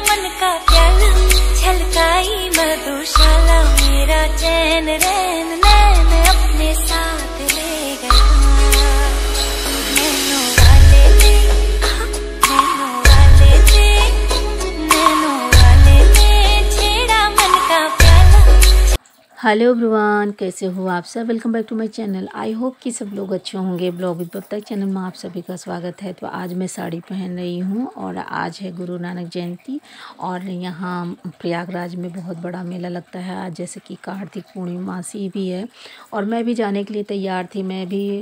मन का प्याला, छलकाई मधुशाला, मेरा चैन रैन नैन अपने साथ ले गया। नैनों वाले ने, नैनों वाले ने, नैनों वाले ने छेड़ा मन का प्याला। हेलो एवरीवन, कैसे हो आप सब। Welcome back to my channel. I hope कि सब लोग अच्छे होंगे। ब्लॉग विद बबता चैनल में आप सभी का स्वागत है। तो आज मैं साड़ी पहन रही हूँ और आज है गुरु नानक जयंती और यहाँ प्रयागराज में बहुत बड़ा मेला लगता है आज, जैसे कि कार्तिक पूर्णिमासी भी है और मैं भी जाने के लिए तैयार थी। मैं भी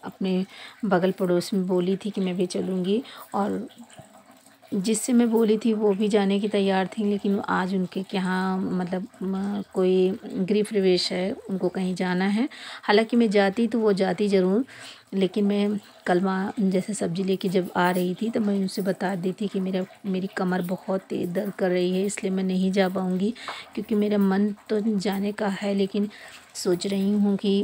अपने बगल पड़ोस में बोली थी कि मैं भी चलूँगी और जिससे मैं बोली थी वो भी जाने की तैयार थी, लेकिन आज उनके यहाँ मतलब कोई गृह प्रवेश है, उनको कहीं जाना है। हालांकि मैं जाती तो वो जाती ज़रूर, लेकिन मैं कल जैसे सब्ज़ी लेके जब आ रही थी तो मैं उनसे बता दी थी कि मेरी कमर बहुत तेज़ दर्द कर रही है, इसलिए मैं नहीं जा पाऊँगी। क्योंकि मेरा मन तो जाने का है, लेकिन सोच रही हूँ कि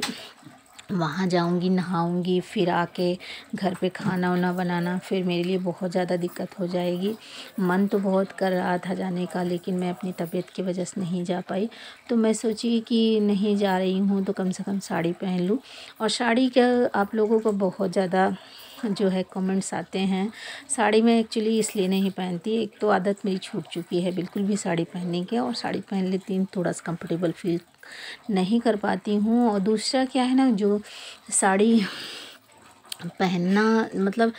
वहाँ जाऊँगी, नहाऊँगी, फिर आके घर पे खाना वाना बनाना, फिर मेरे लिए बहुत ज़्यादा दिक्कत हो जाएगी। मन तो बहुत कर रहा था जाने का, लेकिन मैं अपनी तबीयत की वजह से नहीं जा पाई। तो मैं सोची कि नहीं जा रही हूँ तो कम से कम साड़ी पहन लूँ। और साड़ी का आप लोगों को बहुत ज़्यादा जो है कमेंट्स आते हैं। साड़ी मैं एक्चुअली इसलिए नहीं पहनती, एक तो आदत मेरी छूट चुकी है बिल्कुल भी साड़ी पहनने की, और साड़ी पहन लेती हूँ थोड़ा सा कंफर्टेबल फील नहीं कर पाती हूँ। और दूसरा क्या है ना, जो साड़ी पहनना मतलब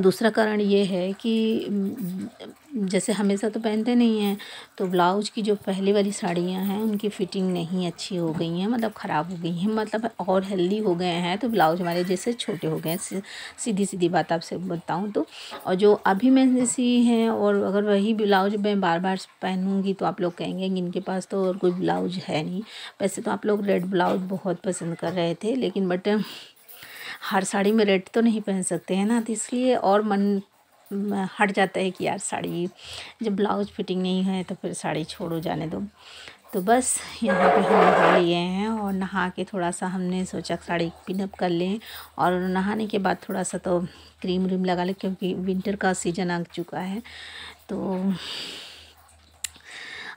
दूसरा कारण ये है कि जैसे हमेशा तो पहनते नहीं हैं, तो ब्लाउज की जो पहले वाली साड़ियाँ हैं उनकी फ़िटिंग नहीं अच्छी हो गई हैं, मतलब ख़राब हो गई हैं, मतलब और हेल्दी हो गए हैं, तो ब्लाउज हमारे जैसे छोटे हो गए हैं। सीधी सीधी बात आपसे बताऊँ तो। और जो अभी मैंने सी हैं, और अगर वही ब्लाउज मैं बार बार पहनूँगी तो आप लोग कहेंगे कि इनके पास तो और कोई ब्लाउज है नहीं। वैसे तो आप लोग रेड ब्लाउज बहुत पसंद कर रहे थे, लेकिन बट हर साड़ी में रेड तो नहीं पहन सकते हैं ना, तो इसलिए और मन हट जाता है कि यार साड़ी जब ब्लाउज फिटिंग नहीं है तो फिर साड़ी छोड़ो, जाने दो। तो बस यहाँ पे हम नहा लिए हैं और नहा के थोड़ा सा हमने सोचा साड़ी पिनअप कर लें, और नहाने के बाद थोड़ा सा तो क्रीम व्रीम लगा लें, क्योंकि विंटर का सीज़न आ चुका है। तो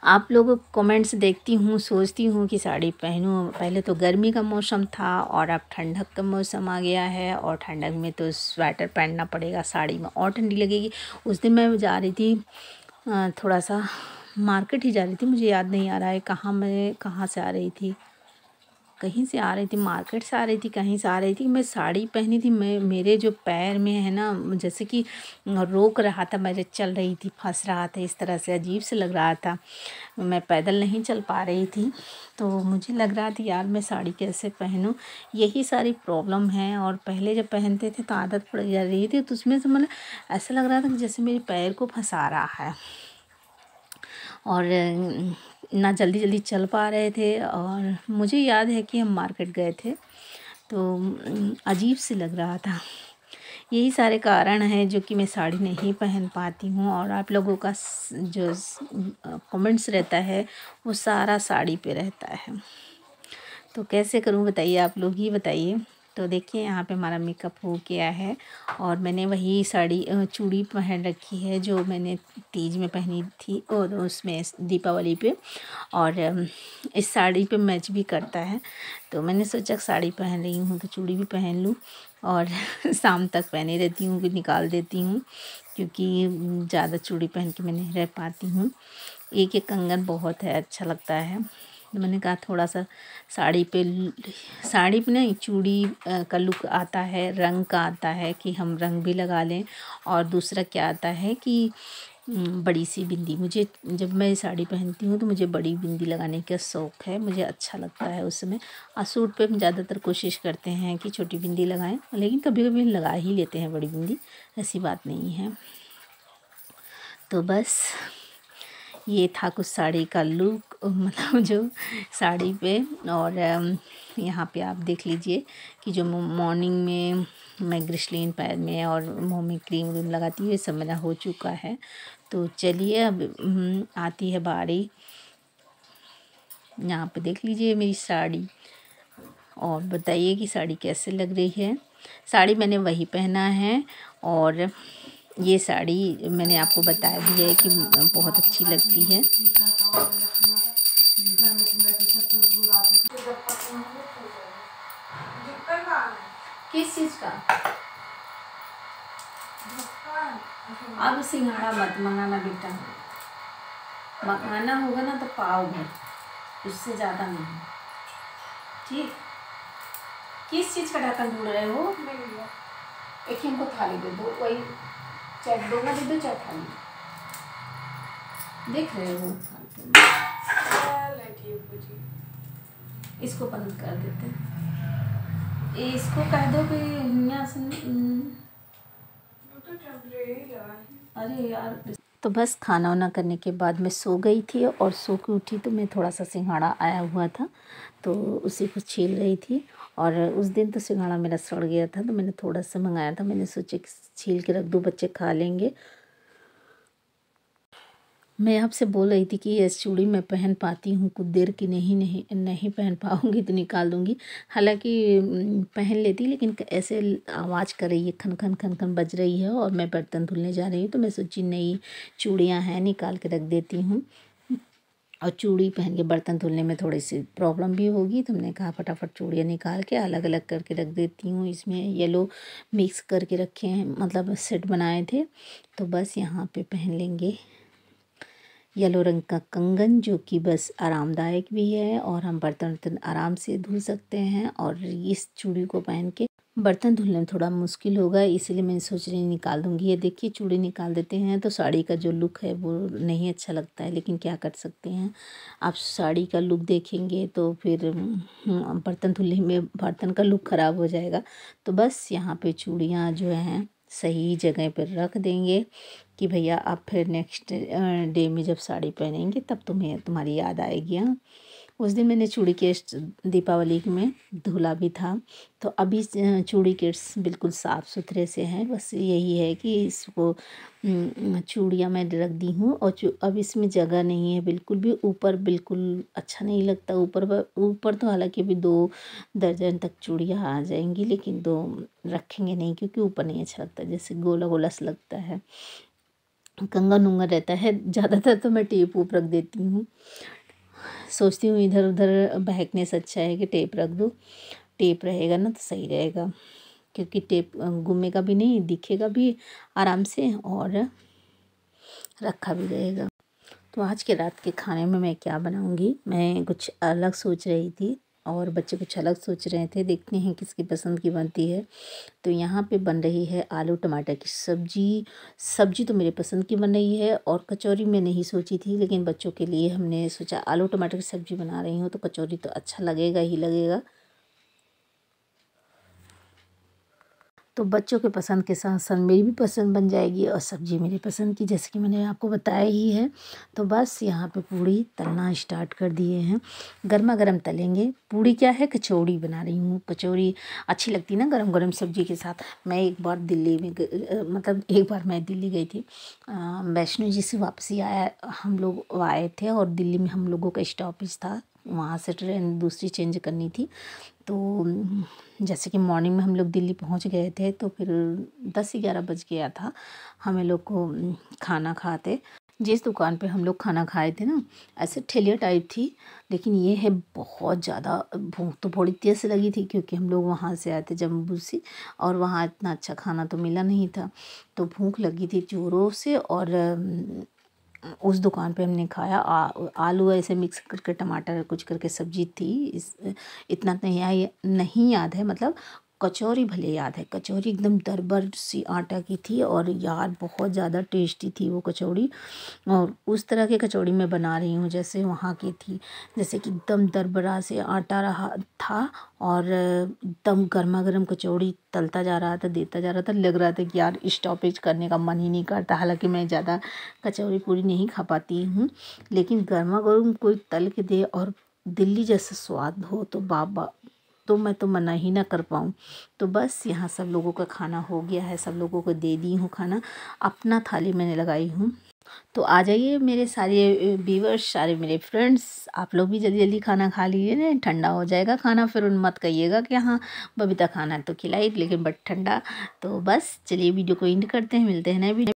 आप लोगों कमेंट्स देखती हूँ, सोचती हूँ कि साड़ी पहनूँ। पहले तो गर्मी का मौसम था और अब ठंडक का मौसम आ गया है, और ठंडक में तो स्वेटर पहनना पड़ेगा, साड़ी में और ठंडी लगेगी। उस दिन मैं जा रही थी थोड़ा सा मार्केट ही जा रही थी, मुझे याद नहीं आ रहा है कहाँ से आ रही थी, कहीं से आ रही थी, मार्केट से आ रही थी, कहीं से आ रही थी। मैं साड़ी पहनी थी, मेरे जो पैर में है ना, जैसे कि रोक रहा था, मैं चल रही थी फंस रहा था, इस तरह से अजीब से लग रहा था। मैं पैदल नहीं चल पा रही थी, तो मुझे लग रहा था यार मैं साड़ी कैसे पहनूं। यही सारी प्रॉब्लम है। और पहले जब पहनते थे तो आदत पड़ जा रही थी, तो उसमें से मतलब ऐसा लग रहा था कि जैसे मेरे पैर को फंसा रहा है, और ना जल्दी जल्दी चल पा रहे थे। और मुझे याद है कि हम मार्केट गए थे, तो अजीब से लग रहा था। यही सारे कारण हैं जो कि मैं साड़ी नहीं पहन पाती हूँ। और आप लोगों का जो कमेंट्स रहता है वो सारा साड़ी पे रहता है, तो कैसे करूँ बताइए, आप लोग ही बताइए। तो देखिए यहाँ पे हमारा मेकअप हो गया है, और मैंने वही साड़ी चूड़ी पहन रखी है जो मैंने तीज में पहनी थी, और उसमें दीपावली पे, और इस साड़ी पे मैच भी करता है। तो मैंने सोचा साड़ी पहन रही हूँ तो चूड़ी भी पहन लूँ, और शाम तक पहने रहती हूँ, फिर निकाल देती हूँ, क्योंकि ज़्यादा चूड़ी पहन के मैं नहीं रह पाती हूँ। एक एक कंगन बहुत है, अच्छा लगता है। तो मैंने कहा थोड़ा सा साड़ी पे नहीं, चूड़ी का लुक आता है, रंग का आता है कि हम रंग भी लगा लें। और दूसरा क्या आता है कि बड़ी सी बिंदी, मुझे जब मैं साड़ी पहनती हूँ तो मुझे बड़ी बिंदी लगाने का शौक़ है, मुझे अच्छा लगता है उस समय। और सूट पे हम ज़्यादातर कोशिश करते हैं कि छोटी बिंदी लगाएं, लेकिन कभी कभी लगा ही लेते हैं बड़ी बिंदी, ऐसी बात नहीं है। तो बस ये था कुछ साड़ी का लुक, मतलब जो साड़ी पे। और यहाँ पे आप देख लीजिए कि जो मॉर्निंग में मैं ग्लिसरीन पैर में और मुँह में क्रीम व्रीम लगाती हूँ, ये सब मेरा हो चुका है। तो चलिए अब आती है बारी। यहाँ पे देख लीजिए मेरी साड़ी, और बताइए कि साड़ी कैसे लग रही है। साड़ी मैंने वही पहना है, और ये साड़ी मैंने आपको बताया भी है कि बहुत अच्छी लगती है। किस चीज़ का? अब सिंघाड़ा मत मंगाना बेटा, मंगाना होगा ना तो पाओगे, उससे ज़्यादा नहीं। ठीक, किस चीज़ का ढक्कन ढूंढ रहे हो? एक ही हमको थाली दे दो, वही चाहे दोना दे दो चाहे थाली। देख रहे हो इसको बंद कर देते, इसको कह दो कि यहाँ से अरे यार। तो बस खाना वाना करने के बाद मैं सो गई थी और सो के उठी तो मैं थोड़ा सा सिंघाड़ा आया हुआ था तो उसी को छील रही थी। और उस दिन तो सिंघाड़ा मेरा सड़ गया था तो मैंने थोड़ा सा मंगाया था, मैंने सोचा कि छील के रख दूँ, बच्चे खा लेंगे। मैं आपसे बोल रही थी कि ये चूड़ी मैं पहन पाती हूँ कुछ देर की, नहीं पहन पाऊँगी तो निकाल दूँगी। हालांकि पहन लेती, लेकिन ऐसे आवाज़ कर रही है, खन खन खन खन बज रही है और मैं बर्तन धुलने जा रही हूँ तो मैं सोची नई चूड़ियाँ हैं निकाल के रख देती हूँ। और चूड़ी पहन के बर्तन धुलने में थोड़ी सी प्रॉब्लम भी होगी तो मैंने कहा फटाफट चूड़ियाँ निकाल के अलग अलग करके रख देती हूँ। इसमें येलो मिक्स करके रखे हैं, मतलब सेट बनाए थे। तो बस यहाँ पे पहन लेंगे येलो रंग का कंगन, जो कि बस आरामदायक भी है और हम बर्तन आराम से धुल सकते हैं। और इस चूड़ी को पहन के बर्तन धुलने में थोड़ा मुश्किल होगा, इसीलिए मैं सोच रही निकाल दूँगी। ये देखिए चूड़ी निकाल देते हैं तो साड़ी का जो लुक है वो नहीं अच्छा लगता है, लेकिन क्या कर सकते हैं। आप साड़ी का लुक देखेंगे तो फिर बर्तन धुलने में बर्तन का लुक ख़राब हो जाएगा। तो बस यहाँ पे चूड़ियाँ जो हैं सही जगह पर रख देंगे कि भैया आप फिर नेक्स्ट डे में जब साड़ी पहनेंगे तब तुम्हारी याद आएगी। हाँ, उस दिन मैंने चूड़ी केस दीपावली में धुला भी था तो अभी चूड़ी केस बिल्कुल साफ़ सुथरे से हैं। बस यही है कि इसको चूड़ियाँ मैं रख दी हूँ और अब इसमें जगह नहीं है बिल्कुल भी, ऊपर बिल्कुल अच्छा नहीं लगता। ऊपर तो हालांकि अभी 2 दर्जन तक चूड़ियाँ आ जाएंगी, लेकिन 2 रखेंगे नहीं क्योंकि ऊपर नहीं अच्छा लगता, जैसे गोला गोला सा लगता है, कंगन उंगन रहता है। ज़्यादातर तो मैं टेप ऊप रख देती हूँ, सोचती हूँ इधर उधर बहकने से अच्छा है कि टेप रख दूँ। टेप रहेगा ना तो सही रहेगा, क्योंकि टेप घूमेगा भी नहीं, दिखेगा भी आराम से और रखा भी रहेगा। तो आज के रात के खाने में मैं क्या बनाऊँगी, मैं कुछ अलग सोच रही थी और बच्चे कुछ अलग सोच रहे थे, देखते हैं किसकी पसंद की बनती है। तो यहाँ पे बन रही है आलू टमाटर की सब्जी तो मेरे पसंद की बन रही है। और कचौरी मैं नहीं सोची थी, लेकिन बच्चों के लिए हमने सोचा आलू टमाटर की सब्ज़ी बना रही हूँ तो कचौरी तो अच्छा लगेगा ही लगेगा। तो बच्चों के पसंद के साथ साथ मेरी भी पसंद बन जाएगी और सब्ज़ी मेरी पसंद की, जैसे कि मैंने आपको बताया ही है। तो बस यहाँ पे पूड़ी तलना स्टार्ट कर दिए हैं, गर्मा गर्म तलेंगे। पूड़ी क्या है, कचौड़ी बना रही हूँ। कचौड़ी अच्छी लगती है ना गरम गरम सब्ज़ी के साथ। मैं एक बार मैं दिल्ली गई थी, वैष्णो जी से वापसी हम लोग आए थे और दिल्ली में हम लोगों का स्टॉपेज था, वहाँ से ट्रेन दूसरी चेंज करनी थी। तो जैसे कि मॉर्निंग में हम लोग दिल्ली पहुंच गए थे तो फिर 10-11 बज गया था हमें लोग को खाना खाते। जिस दुकान पे हम लोग खाना खाए थे ना, ऐसे ठेलिया टाइप थी, लेकिन ये है बहुत ज़्यादा भूख तो बड़ी तेज़ से लगी थी क्योंकि हम लोग वहाँ से आए थे जम्मू से और वहाँ इतना अच्छा खाना तो मिला नहीं था, तो भूख लगी थी जोरों से। और उस दुकान पे हमने खाया आलू ऐसे मिक्स करके टमाटर कुछ करके सब्जी थी। इतना नहीं याद है, मतलब कचौरी भले याद है। कचौरी एकदम दरबर सी आटा की थी और यार बहुत ज़्यादा टेस्टी थी वो कचौड़ी। और उस तरह की कचौड़ी मैं बना रही हूँ जैसे वहाँ की थी, जैसे कि एकदम दरबरा से आटा रहा था और एकदम गर्मा गर्म कचौड़ी तलता जा रहा था, देता जा रहा था। लग रहा था कि यार स्टॉपेज करने का मन ही नहीं करता। हालांकि मैं ज़्यादा कचौड़ी पूरी नहीं खा पाती हूँ, लेकिन गर्मा गर्म कोई तल के दे और दिल्ली जैसा स्वाद हो तो बाबा, तो मैं तो मना ही ना कर पाऊँ। तो बस यहाँ सब लोगों का खाना हो गया है, सब लोगों को दे दी हूँ खाना, अपना थाली मैंने लगाई हूँ। तो आ जाइए मेरे सारे व्यूअर्स, सारे मेरे फ्रेंड्स, आप लोग भी जल्दी जल्दी खाना खा लीजिए ना, ठंडा हो जाएगा खाना, फिर मत कहिएगा कि हाँ बबीता खाना तो खिलाई लेकिन बट ठंडा। तो बस चलिए वीडियो को एंड करते हैं, मिलते हैं नए वीडियो।